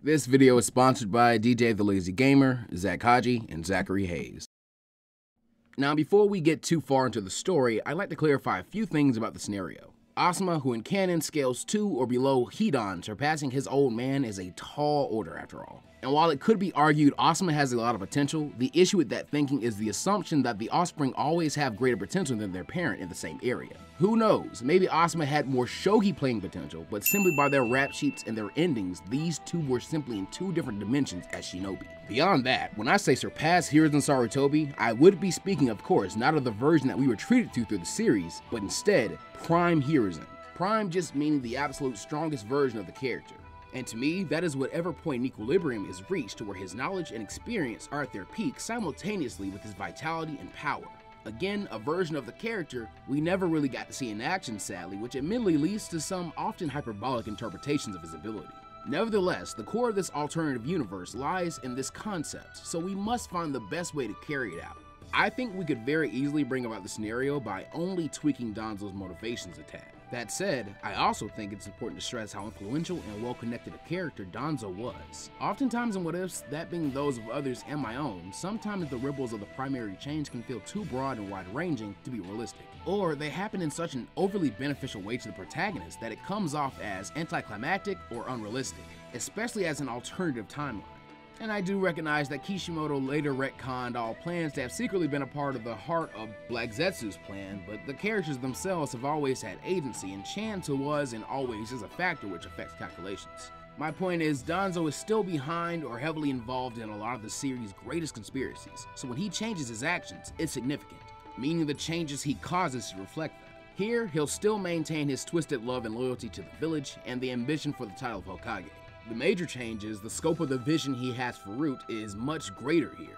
This video is sponsored by DJ the Lazy Gamer, Zach Haji, and Zachary Hayes. Now, before we get too far into the story, I'd like to clarify a few things about the scenario. Asuma, who in canon scales 2 or below Hidan, surpassing his old man, is a tall order after all. And while it could be argued Asuma has a lot of potential, the issue with that thinking is the assumption that the offspring always have greater potential than their parent in the same area. Who knows, maybe Asuma had more shogi playing potential, but simply by their rap sheets and their endings, these two were simply in two different dimensions as shinobi. Beyond that, when I say surpass Hiruzen Sarutobi, I would be speaking, of course, not of the version that we were treated to through the series, but instead, Prime Hiruzen. Prime just meaning the absolute strongest version of the character. And to me, that is whatever point in equilibrium is reached to where his knowledge and experience are at their peak simultaneously with his vitality and power. Again, a version of the character we never really got to see in action, sadly, which admittedly leads to some often hyperbolic interpretations of his ability. Nevertheless, the core of this alternative universe lies in this concept, so we must find the best way to carry it out. I think we could very easily bring about the scenario by only tweaking Danzo's motivations a tad. That said, I also think it's important to stress how influential and well-connected a character Danzo was. Oftentimes in what-ifs, that being those of others and my own, sometimes the ripples of the primary change can feel too broad and wide-ranging to be realistic. Or they happen in such an overly beneficial way to the protagonist that it comes off as anticlimactic or unrealistic, especially as an alternative timeline. And I do recognize that Kishimoto later retconned all plans to have secretly been a part of the heart of Black Zetsu's plan, but the characters themselves have always had agency, and chance was and always is a factor which affects calculations. My point is, Danzo is still behind or heavily involved in a lot of the series' greatest conspiracies, so when he changes his actions, it's significant, meaning the changes he causes to reflect them. Here, he'll still maintain his twisted love and loyalty to the village and the ambition for the title of Hokage. The major change is the scope of the vision he has for Root is much greater here.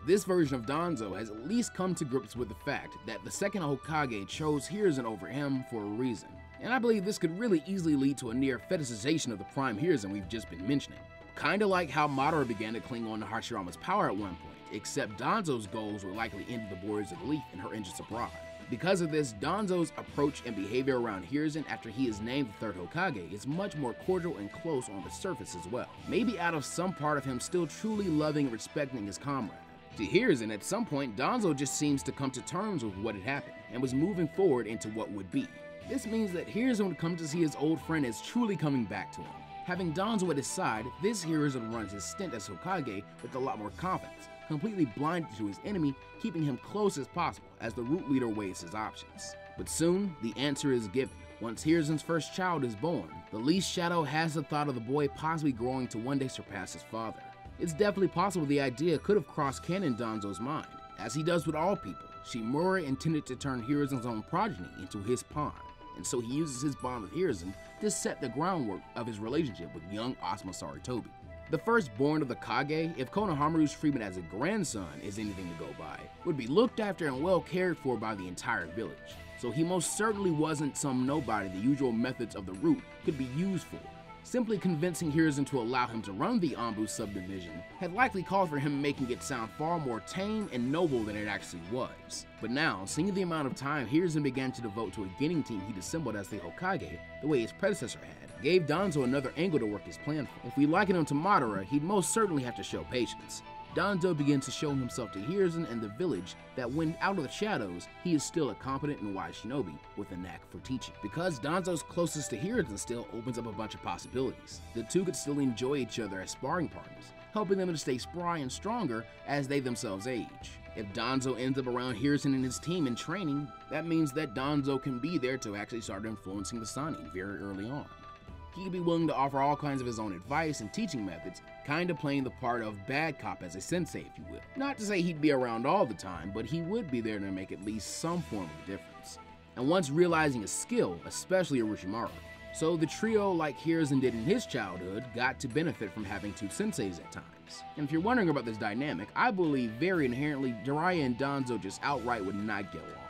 This version of Danzo has at least come to grips with the fact that the second Hokage chose Hiruzen over him for a reason, and I believe this could really easily lead to a near fetishization of the Prime Hiruzen we've just been mentioning. Kinda like how Madara began to cling on to Hashirama's power at one point, except Danzo's goals were likely ended the borders of the leaf and her interest abroad. Because of this, Danzo's approach and behavior around Hiruzen after he is named the third Hokage is much more cordial and close on the surface as well, maybe out of some part of him still truly loving and respecting his comrade. To Hiruzen, at some point, Danzo just seems to come to terms with what had happened and was moving forward into what would be. This means that Hiruzen would come to see his old friend as truly coming back to him. Having Danzo at his side, this Hiruzen runs his stint as Hokage with a lot more confidence, completely blinded to his enemy, keeping him close as possible as the Root leader weighs his options. But soon, the answer is given. Once Hiruzen's first child is born, the least Shadow has the thought of the boy possibly growing to one day surpass his father. It's definitely possible the idea could have crossed canon Danzo's mind. As he does with all people, Shimura intended to turn Hiruzen's own progeny into his pawn, and so he uses his bond with Hiruzen to set the groundwork of his relationship with young Asuma Sarutobi. The firstborn of the Kage, if Konohamaru's treatment as a grandson is anything to go by, would be looked after and well cared for by the entire village. So he most certainly wasn't some nobody the usual methods of the Root could be used for. Simply convincing Hiruzen to allow him to run the Anbu subdivision had likely called for him making it sound far more tame and noble than it actually was. But now, seeing the amount of time Hiruzen began to devote to a Genin team he'd assembled as the Hokage, the way his predecessor had, gave Danzo another angle to work his plan for. If we liken him to Madara, he'd most certainly have to show patience. Danzo begins to show himself to Hiruzen and the village that when out of the shadows, he is still a competent and wise shinobi with a knack for teaching. Because Danzo's closest to Hiruzen still opens up a bunch of possibilities. The two could still enjoy each other as sparring partners, helping them to stay spry and stronger as they themselves age. If Danzo ends up around Hiruzen and his team in training, that means that Danzo can be there to actually start influencing the Sannin very early on. He'd be willing to offer all kinds of his own advice and teaching methods, kinda playing the part of bad cop as a sensei, if you will. Not to say he'd be around all the time, but he would be there to make at least some form of difference. And once realizing a skill, especially Orochimaru. So the trio, like Hiruzen did in his childhood, got to benefit from having two senseis at times. And if you're wondering about this dynamic, I believe very inherently Jiraiya and Danzo just outright would not get along.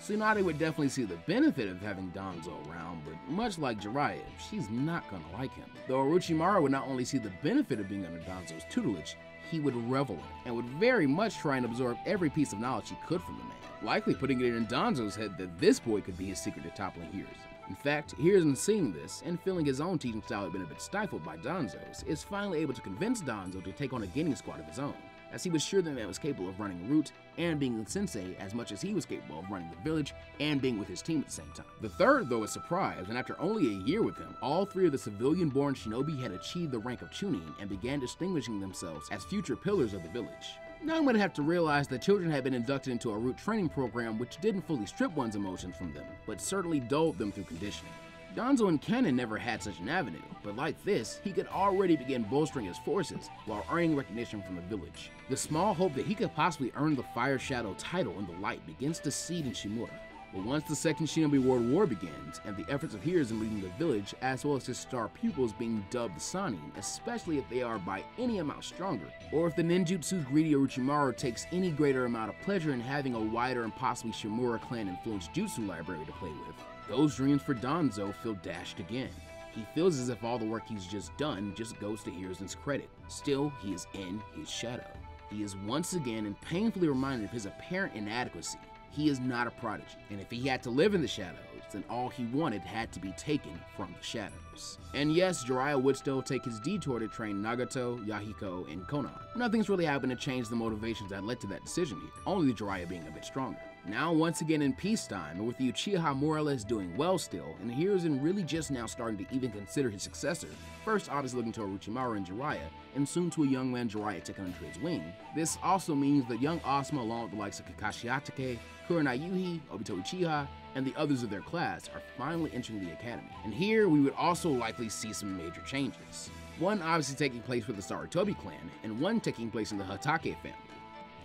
Tsunade would definitely see the benefit of having Danzo around, but much like Jiraiya, she's not gonna like him. Though Orochimaru would not only see the benefit of being under Danzo's tutelage, he would revel in it, and would very much try and absorb every piece of knowledge he could from the man, likely putting it in Danzo's head that this boy could be his secret to toppling Hiruzen. In fact, Hiruzen seeing this, and feeling his own teaching style had been a bit stifled by Danzo's, is finally able to convince Danzo to take on a Genin squad of his own, as he was sure the man was capable of running route and being the sensei as much as he was capable of running the village and being with his team at the same time. The third, though, is surprised when after only a year with him, all three of the civilian-born shinobi had achieved the rank of Chunin and began distinguishing themselves as future pillars of the village. Now I'm going to have to realize that children had been inducted into a root training program which didn't fully strip one's emotions from them, but certainly dulled them through conditioning. Danzo in canon never had such an avenue, but like this, he could already begin bolstering his forces while earning recognition from the village. The small hope that he could possibly earn the Fire Shadow title in the light begins to seed in Shimura. But once the Second Shinobi World War begins, and the efforts of Hiruzen leading the village, as well as his star pupils being dubbed Sannin, especially if they are by any amount stronger, or if the ninjutsu's greedy Orochimaru takes any greater amount of pleasure in having a wider and possibly Shimura clan-influenced jutsu library to play with, those dreams for Danzo feel dashed again. He feels as if all the work he's just done just goes to Hiruzen's credit. Still, he is in his shadow. He is once again and painfully reminded of his apparent inadequacy. He is not a prodigy, and if he had to live in the shadows, then all he wanted had to be taken from the shadows. And yes, Jiraiya would still take his detour to train Nagato, Yahiko, and Konan. Nothing's really happened to change the motivations that led to that decision here, only Jiraiya being a bit stronger. Now once again in peacetime, and with the Uchiha more or less doing well still, and Hiruzen really just now starting to even consider his successor, first obviously looking to Orochimaru and Jiraiya, and soon to a young man Jiraiya taken under his wing. This also means that young Asuma along with the likes of Kakashi Hatake, Kurenai Yuhi, Obito Uchiha, and the others of their class are finally entering the academy. And here we would also likely see some major changes. One obviously taking place with the Sarutobi clan, and one taking place in the Hokage family.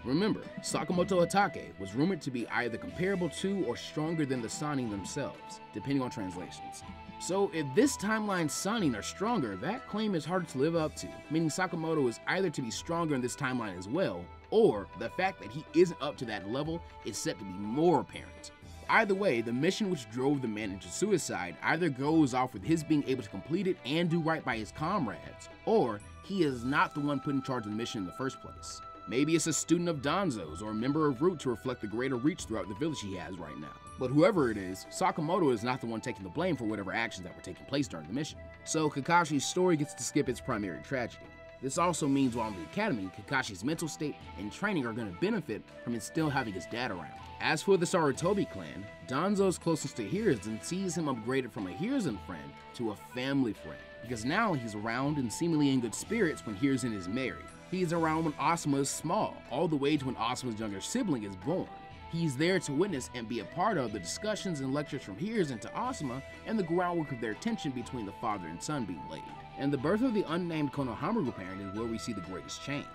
Remember, Sakamoto Hatake was rumored to be either comparable to or stronger than the Sannin themselves, depending on translations. So if this timeline's Sannin are stronger, that claim is harder to live up to, meaning Sakamoto is either to be stronger in this timeline as well, or the fact that he isn't up to that level is set to be more apparent. Either way, the mission which drove the man into suicide either goes off with his being able to complete it and do right by his comrades, or he is not the one put in charge of the mission in the first place. Maybe it's a student of Danzo's or a member of Root to reflect the greater reach throughout the village he has right now. But whoever it is, Sakamoto is not the one taking the blame for whatever actions that were taking place during the mission. So Kakashi's story gets to skip its primary tragedy. This also means while in the academy, Kakashi's mental state and training are going to benefit from him still having his dad around. As for the Sarutobi clan, Danzo's closest to Hiruzen sees him upgraded from a Hiruzen friend to a family friend, because now he's around and seemingly in good spirits when Hiruzen is married. He's around when Asuma is small, all the way to when Asuma's younger sibling is born. He's there to witness and be a part of the discussions and lectures from Hiruzen to Asuma and the groundwork of their tension between the father and son being laid. And the birth of the unnamed Konohamaru parent is where we see the greatest change.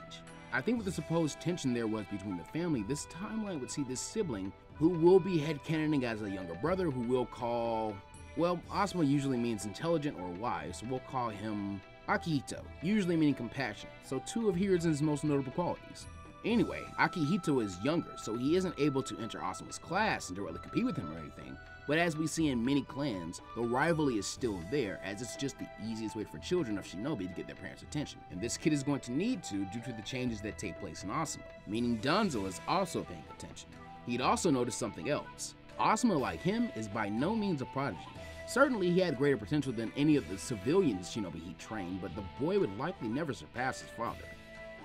I think with the supposed tension there was between the family, this timeline would see this sibling who will be headcanoning as a younger brother who we'll call, well, Asuma usually means intelligent or wise, so we'll call him Akihito, usually meaning compassionate, so two of Hiruzen's most notable qualities. Anyway, Akihito is younger, so he isn't able to enter Asuma's class and directly compete with him or anything, but as we see in many clans, the rivalry is still there, as it's just the easiest way for children of shinobi to get their parents' attention. And this kid is going to need to due to the changes that take place in Asuma, meaning Danzo is also paying attention. He'd also noticed something else. Asuma, like him, is by no means a prodigy. Certainly he had greater potential than any of the civilian shinobi he trained, but the boy would likely never surpass his father.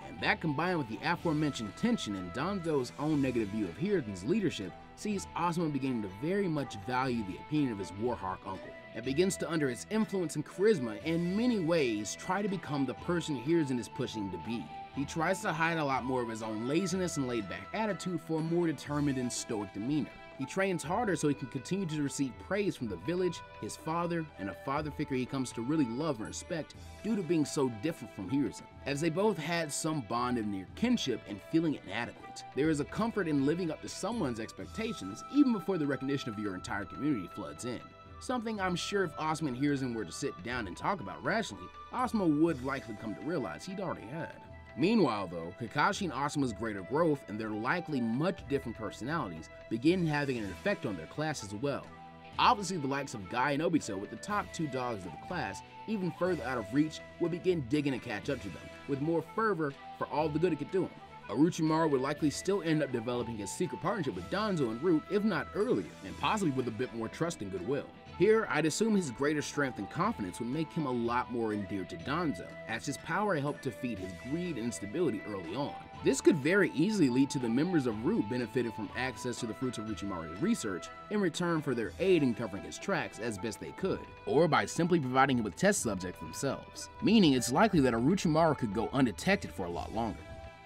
And that combined with the aforementioned tension and Danzo's own negative view of Hiruzen's leadership sees Asuma beginning to very much value the opinion of his warhawk uncle, and begins to, under his influence and charisma, in many ways try to become the person Hiruzen is pushing to be. He tries to hide a lot more of his own laziness and laid-back attitude for a more determined and stoic demeanor. He trains harder so he can continue to receive praise from the village, his father, and a father figure he comes to really love and respect due to being so different from Hiruzen, as they both had some bond of near kinship and feeling inadequate. There is a comfort in living up to someone's expectations even before the recognition of your entire community floods in. Something I'm sure if Asuma and Hiruzen were to sit down and talk about rationally, Asuma would likely come to realize he'd already had. Meanwhile though, Kakashi and Asuma's greater growth and their likely much different personalities begin having an effect on their class as well. Obviously the likes of Guy and Obito, with the top two dogs of the class even further out of reach, will begin digging to catch up to them, with more fervor for all the good it could do them. Orochimaru would likely still end up developing his secret partnership with Danzo and Root, if not earlier, and possibly with a bit more trust and goodwill. Here, I'd assume his greater strength and confidence would make him a lot more endeared to Danzo, as his power helped to feed his greed and instability early on. This could very easily lead to the members of Root benefiting from access to the fruits of Orochimaru's research in return for their aid in covering his tracks as best they could, or by simply providing him with test subjects themselves, meaning it's likely that Orochimaru could go undetected for a lot longer.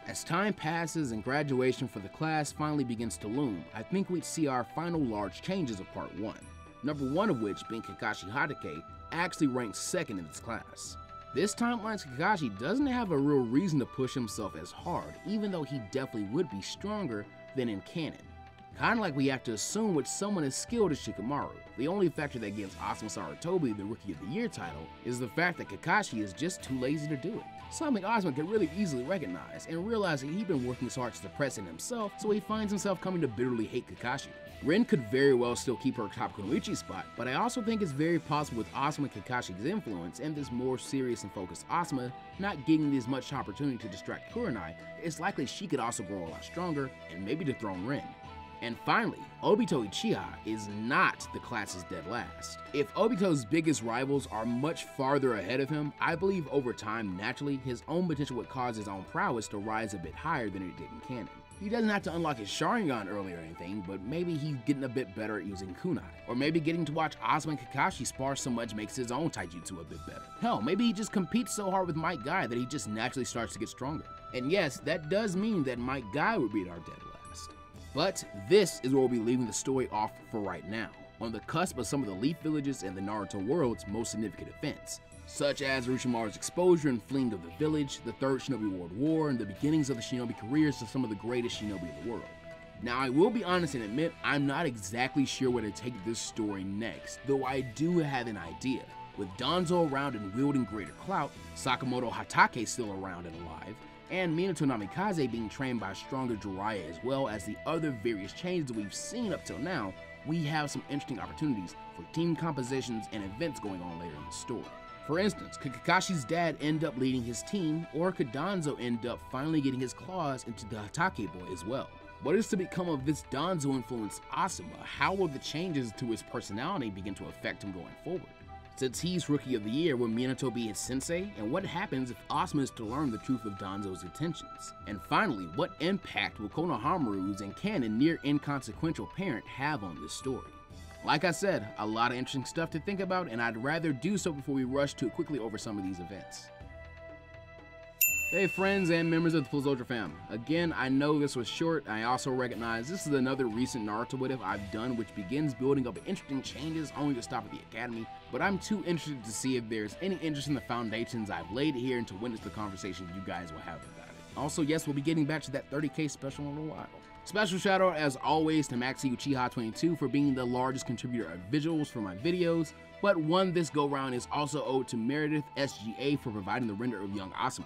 As time passes and graduation for the class finally begins to loom, I think we'd see our final large changes of Part 1. Number 1 of which being Kakashi Hatake actually ranks second in this class. This timeline's Kakashi doesn't have a real reason to push himself as hard, even though he definitely would be stronger than in canon. Kinda like we have to assume with someone as skilled as Shikamaru. The only factor that gives Asuma Sarutobi the Rookie of the Year title is the fact that Kakashi is just too lazy to do it. Something Asuma could really easily recognize and realize that he'd been working so hard to suppress it himself, so he finds himself coming to bitterly hate Kakashi. Rin could very well still keep her top Kunoichi spot, but I also think it's very possible with Asuma and Kakashi's influence and this more serious and focused Asuma not getting as much opportunity to distract Kurenai, it's likely she could also grow a lot stronger and maybe dethrone Rin. And finally, Obito Uchiha is not the class's dead last. If Obito's biggest rivals are much farther ahead of him, I believe over time, naturally, his own potential would cause his own prowess to rise a bit higher than it did in canon. He doesn't have to unlock his Sharingan early or anything, but maybe he's getting a bit better at using kunai. Or maybe getting to watch Asuma and Kakashi spar so much makes his own taijutsu a bit better. Hell, maybe he just competes so hard with Might Guy that he just naturally starts to get stronger. And yes, that does mean that Might Guy would be our dead last. But this is where we'll be leaving the story off for right now, on the cusp of some of the Leaf Villages and the Naruto world's most significant events, such as Orochimaru's exposure and fleeing of the village, the Third Shinobi World War, and the beginnings of the shinobi careers of some of the greatest shinobi in the world. Now, I will be honest and admit, I'm not exactly sure where to take this story next, though I do have an idea. With Danzo around and wielding greater clout, Sakamoto Hatake still around and alive, and Minato Namikaze being trained by a stronger Jiraiya as well as the other various changes we've seen up till now, we have some interesting opportunities for team compositions and events going on later in the story. For instance, could Kakashi's dad end up leading his team, or could Danzo end up finally getting his claws into the Hatake boy as well? What is to become of this Danzo-influenced Asuma? How will the changes to his personality begin to affect him going forward? Since he's Rookie of the Year, will Minato be his sensei? And what happens if Asuma is to learn the truth of Danzo's intentions? And finally, what impact will Konohamaru's and canon near inconsequential parent have on this story? Like I said, a lot of interesting stuff to think about, and I'd rather do so before we rush too quickly over some of these events. Hey friends and members of the Plus Ultra fam. Again, I know this was short. I also recognize this is another recent Naruto what if I've done which begins building up interesting changes only to stop at the academy, but I'm too interested to see if there's any interest in the foundations I've laid here and to witness the conversation you guys will have about it. Also, yes, we'll be getting back to that 30K special in a little while. Special shout out as always to Maxi Uchiha 22 for being the largest contributor of visuals for my videos, but one this go round is also owed to MeredithSGA for providing the render of young Asuma.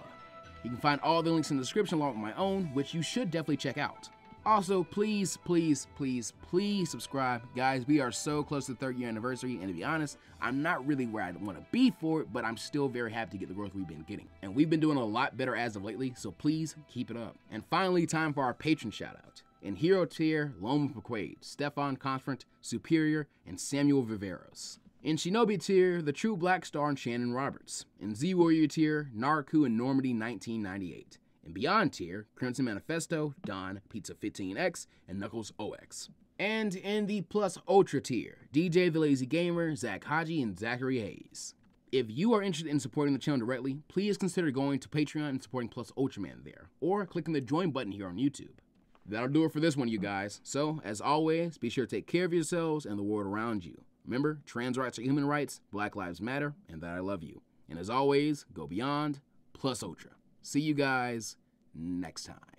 You can find all the links in the description along with my own, which you should definitely check out. Also, please, please, please, please subscribe. Guys, we are so close to the 3rd year anniversary, and to be honest, I'm not really where I want to be for it, but I'm still very happy to get the growth we've been getting. And we've been doing a lot better as of lately, so please keep it up. And finally, time for our patron shout out. In Hero tier, Loma Paquade, Stefan Confront, Superior, and Samuel Viveros. In Shinobi tier, The True Black Star and Shannon Roberts. In Z-Warrior tier, Naruku and Normandy 1998. In Beyond tier, Crimson Manifesto, Don, Pizza 15X, and Knuckles OX. And in the Plus Ultra tier, DJ the Lazy Gamer, Zach Haji, and Zachary Hayes. If you are interested in supporting the channel directly, please consider going to Patreon and supporting Plus Ultraman there, or clicking the join button here on YouTube. That'll do it for this one, you guys. So, as always, be sure to take care of yourselves and the world around you. Remember, trans rights are human rights, Black Lives Matter, and that I love you. And as always, go beyond, Plus Ultra. See you guys next time.